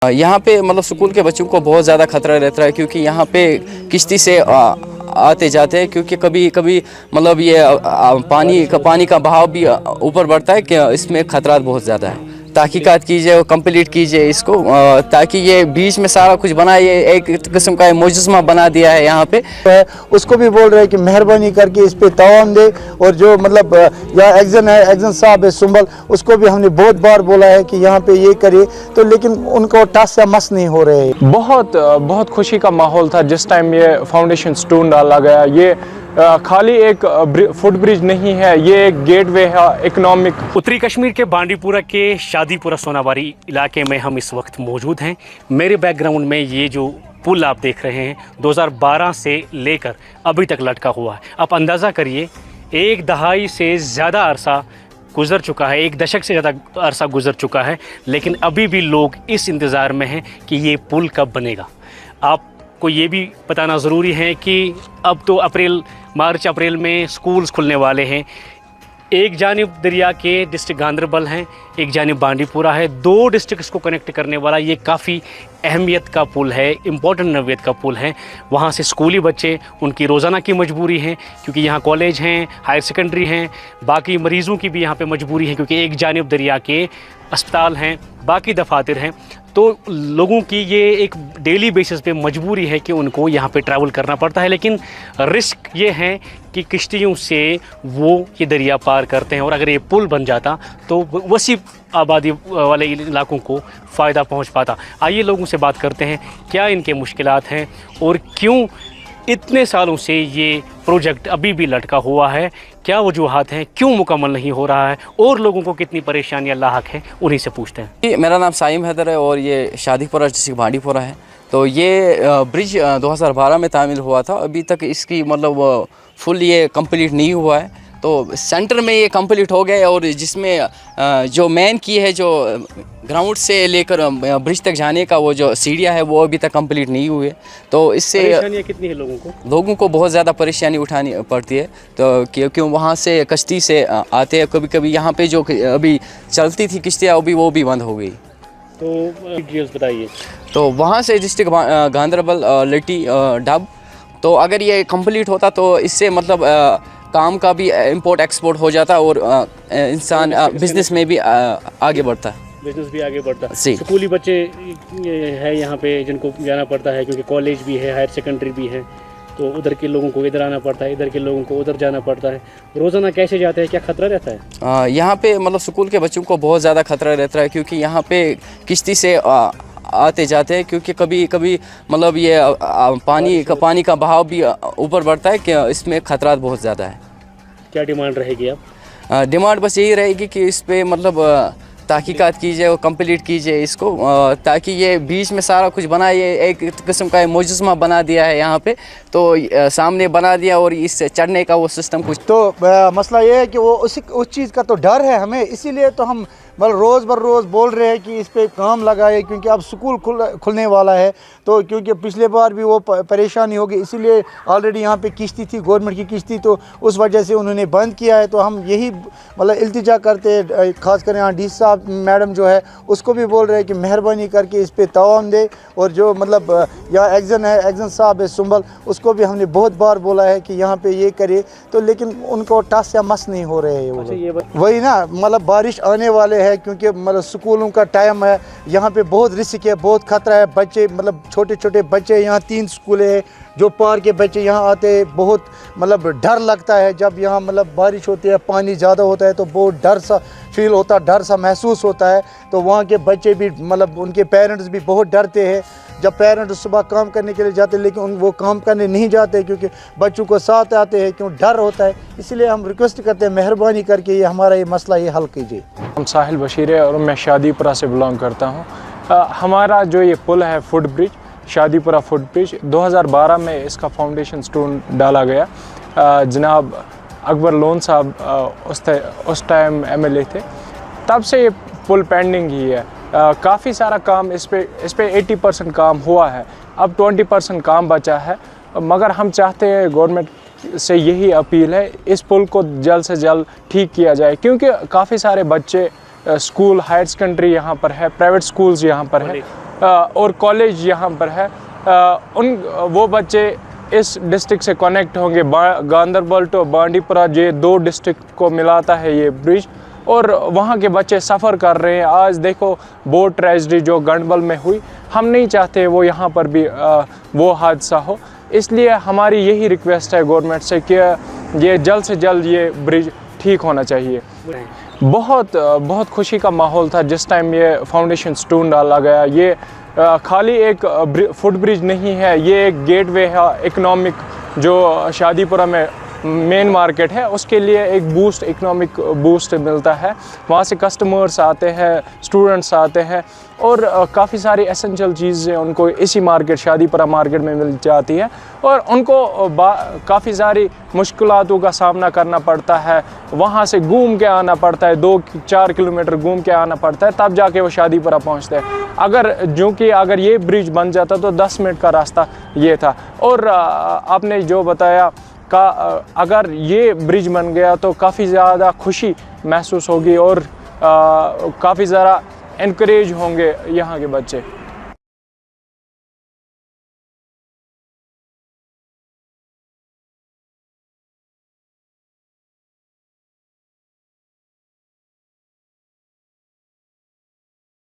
यहाँ पे मतलब स्कूल के बच्चों को बहुत ज़्यादा खतरा रहता है, क्योंकि यहाँ पे किश्ती से आते जाते हैं, क्योंकि कभी कभी मतलब ये पानी का बहाव भी ऊपर बढ़ता है कि इसमें खतरा बहुत ज़्यादा है। तहकीकात कीजिए और कंप्लीट कीजिए इसको, ताकि ये बीच में सारा कुछ बना, ये एक किस्म का मुजस्मा बना दिया है यहाँ पे। उसको भी बोल रहे हैं कि मेहरबानी करके इस पे तावान दे, और जो मतलब यहाँ एक्जन साहब है सुंबल, उसको भी हमने बहुत बार बोला है कि यहाँ पे ये करे, तो लेकिन उनको टस या मस नहीं हो रहे। बहुत खुशी का माहौल था जिस टाइम ये फाउंडेशन स्टोन डाला गया। ये खाली एक फुट ब्रिज नहीं है, ये एक गेटवे है इकोनॉमिक। उत्तरी कश्मीर के बांडीपुरा के शादीपुरा सोनावारी इलाके में हम इस वक्त मौजूद हैं। मेरे बैकग्राउंड में ये जो पुल आप देख रहे हैं 2012 से लेकर अभी तक लटका हुआ है। आप अंदाज़ा करिए, एक दहाई से ज़्यादा अरसा गुज़र चुका है, एक दशक से ज़्यादा अरसा गुज़र चुका है, लेकिन अभी भी लोग इस इंतज़ार में हैं कि ये पुल कब बनेगा। आपको ये भी बताना ज़रूरी है कि अब तो मार्च अप्रैल में स्कूल्स खुलने वाले हैं। एक जानिब दरिया के डिस्ट्रिक्ट गांदरबल हैं, एक जानिब बांडीपुरा है। दो डिस्ट्रिक्ट्स को कनेक्ट करने वाला ये काफ़ी अहमियत का पुल है, इम्पोर्टेंट नौइयत का पुल है। वहाँ से स्कूली बच्चे, उनकी रोज़ाना की मजबूरी है, क्योंकि यहाँ कॉलेज हैं, हायर सेकेंडरी हैं। बाकी मरीज़ों की भी यहाँ पे मजबूरी है, क्योंकि एक जानिब दरिया के अस्पताल हैं, बाकी दफातर हैं। तो लोगों की ये एक डेली बेसिस पे मजबूरी है कि उनको यहाँ पे ट्रैवल करना पड़ता है। लेकिन रिस्क ये है कि किश्तियों से वो ये दरिया पार करते हैं, और अगर ये पुल बन जाता तो वसी आबादी वाले इलाकों को फ़ायदा पहुँच पाता। आइए लोगों से बात करते हैं क्या इनके मुश्किलात हैं और क्यों इतने सालों से ये प्रोजेक्ट अभी भी लटका हुआ है, क्या वजूहात हैं, क्यों मुकम्मल नहीं हो रहा है, और लोगों को कितनी परेशानियां लाहक हैं, उन्हीं से पूछते हैं। मेरा नाम साइम हैदर है और ये शादीपुरा डिस्ट्रिक्ट बांडीपुरा है। तो ये ब्रिज 2012 में तामील हुआ था, अभी तक इसकी मतलब फुल ये कंप्लीट नहीं हुआ है। तो सेंटर में ये कंप्लीट हो गया, और जिसमें जो मेन की है, जो ग्राउंड से लेकर ब्रिज तक जाने का वो जो सीढ़ियाँ है, वो अभी तक कंप्लीट नहीं हुए। तो इससे परेशानियाँ कितनी है लोगों को बहुत ज़्यादा परेशानी उठानी पड़ती है। तो क्योंकि वहाँ से कश्ती से आते हैं, कभी कभी यहाँ पे जो अभी चलती थी किश्तियाँ अभी वो भी बंद हो गई। तो डिटेल्स बताइए। तो वहाँ से डिस्ट्रिक्ट गांदरबल लिट्टी डब, तो अगर ये कंप्लीट होता तो इससे मतलब काम का भी इंपोर्ट एक्सपोर्ट हो जाता, और इंसान बिजनेस में भी आगे बढ़ता। बिजनेस भी आगे बढ़ता। स्कूली बच्चे हैं यहाँ पे जिनको जाना पड़ता है, क्योंकि कॉलेज भी है, हायर सेकेंडरी भी है, तो उधर के लोगों को इधर आना पड़ता है, इधर के लोगों को उधर जाना पड़ता है। रोज़ाना कैसे जाते हैं, क्या खतरा रहता है? यहाँ पे मतलब स्कूल के बच्चों को बहुत ज़्यादा खतरा रहता है, क्योंकि यहाँ पे किश्ती से आते जाते हैं, क्योंकि कभी कभी मतलब ये पानी का बहाव भी ऊपर बढ़ता है कि इसमें खतरा बहुत ज़्यादा है। क्या डिमांड रहेगी आप? डिमांड बस यही रहेगी कि इस पे मतलब तहकीकात कीजिए और कंप्लीट कीजिए इसको, ताकि ये बीच में सारा कुछ बना, ये एक किस्म का मुजस्मा बना दिया है यहाँ पे। तो सामने बना दिया, और इससे चढ़ने का वो सिस्टम कुछ। तो मसला ये है कि वो उस चीज़ का तो डर है हमें, इसीलिए तो हम मतलब रोज़ बर रोज़ बोल रहे हैं कि इस पे काम लगाए, क्योंकि अब स्कूल खुलने वाला है। तो क्योंकि पिछले बार भी वो परेशानी होगी, इसीलिए ऑलरेडी यहाँ पे किश्ती थी, गवर्नमेंट की किश्ती, तो उस वजह से उन्होंने बंद किया है। तो हम यही मतलब इल्तिजा करते हैं, ख़ासकर यहाँ डी साहब मैडम जो है उसको भी बोल रहे हैं कि मेहरबानी करके इस पे तावान दे, और जो मतलब यहाँ एक्जन साहब है सुंबल, उसको भी हमने बहुत बार बोला है कि यहाँ पे ये करे, तो लेकिन उनको टस या मस नहीं हो रहे हैं। वही ना, मतलब बारिश आने वाले है, क्योंकि मतलब स्कूलों का टाइम है, यहाँ पे बहुत रिस्क है, बहुत खतरा है। बच्चे मतलब छोटे छोटे बच्चे, यहाँ 3 स्कूल है, जो पार के बच्चे यहाँ आते हैं, बहुत मतलब डर लगता है जब यहाँ मतलब बारिश होती है, पानी ज़्यादा होता है, तो बहुत डर सा फील होता है, डर सा महसूस होता है। तो वहाँ के बच्चे भी मतलब उनके पेरेंट्स भी बहुत डरते हैं जब पेरेंट्स सुबह काम करने के लिए जाते हैं, लेकिन वो काम करने नहीं जाते क्योंकि बच्चों को साथ आते हैं, क्यों डर होता है। इसलिए हम रिक्वेस्ट करते हैं मेहरबानी करके ये हमारा ये मसला ये हल कीजिए। हम साहिल बशीर है और मैं शादीपुरा से बिलोंग करता हूँ। हमारा जो ये पुल है foot bridge, Shadipura foot bridge, 2012 में इसका फाउंडेशन स्टोन डाला गया। जनाब अकबर लोन साहब उस टाइम MLA थे, तब से ये पुल पेंडिंग ही है। काफ़ी सारा काम इस पे 80% काम हुआ है, अब 20% काम बचा है। मगर हम चाहते हैं, गवर्नमेंट से यही अपील है, इस पुल को जल्द से जल्द ठीक किया जाए, क्योंकि काफ़ी सारे बच्चे स्कूल, हायर सेकेंडरी यहाँ पर है, प्राइवेट स्कूल्स यहाँ पर है, और कॉलेज यहाँ पर है। वो बच्चे इस डिस्ट्रिक्ट से कनेक्ट होंगे, गांदरबल टू बांडीपुरा, ये 2 डिस्ट्रिक्ट को मिलाता है ये ब्रिज, और वहाँ के बच्चे सफ़र कर रहे हैं। आज देखो बोट ट्रेजडी जो गंडबल में हुई, हम नहीं चाहते वो यहाँ पर भी वो हादसा हो, इसलिए हमारी यही रिक्वेस्ट है गवर्नमेंट से कि ये जल्द से जल्द ये ब्रिज ठीक होना चाहिए। बहुत खुशी का माहौल था जिस टाइम ये फाउंडेशन स्टोन डाला गया। ये खाली एक फुट ब्रिज नहीं है, ये एक गेटवे है इकोनॉमिक, जो शादीपुरा में मेन मार्केट है उसके लिए एक बूस्ट, इकोनॉमिक बूस्ट मिलता है। वहाँ से कस्टमर्स आते हैं, स्टूडेंट्स आते हैं, और काफ़ी सारी एसेंशियल चीज़ें उनको इसी मार्केट, शादीपुरा मार्केट में मिल जाती है, और उनको काफ़ी सारी मुश्किलातों का सामना करना पड़ता है। वहाँ से घूम के आना पड़ता है, 2-4 किलोमीटर घूम के आना पड़ता है, तब जाके वो शादीपुरा पहुँचते हैं। अगर ये ब्रिज बन जाता तो 10 मिनट का रास्ता ये था। और आपने जो बताया अगर ये ब्रिज बन गया तो काफ़ी ज़्यादा खुशी महसूस होगी, और काफ़ी ज़्यादा इनकरेज होंगे यहाँ के बच्चे।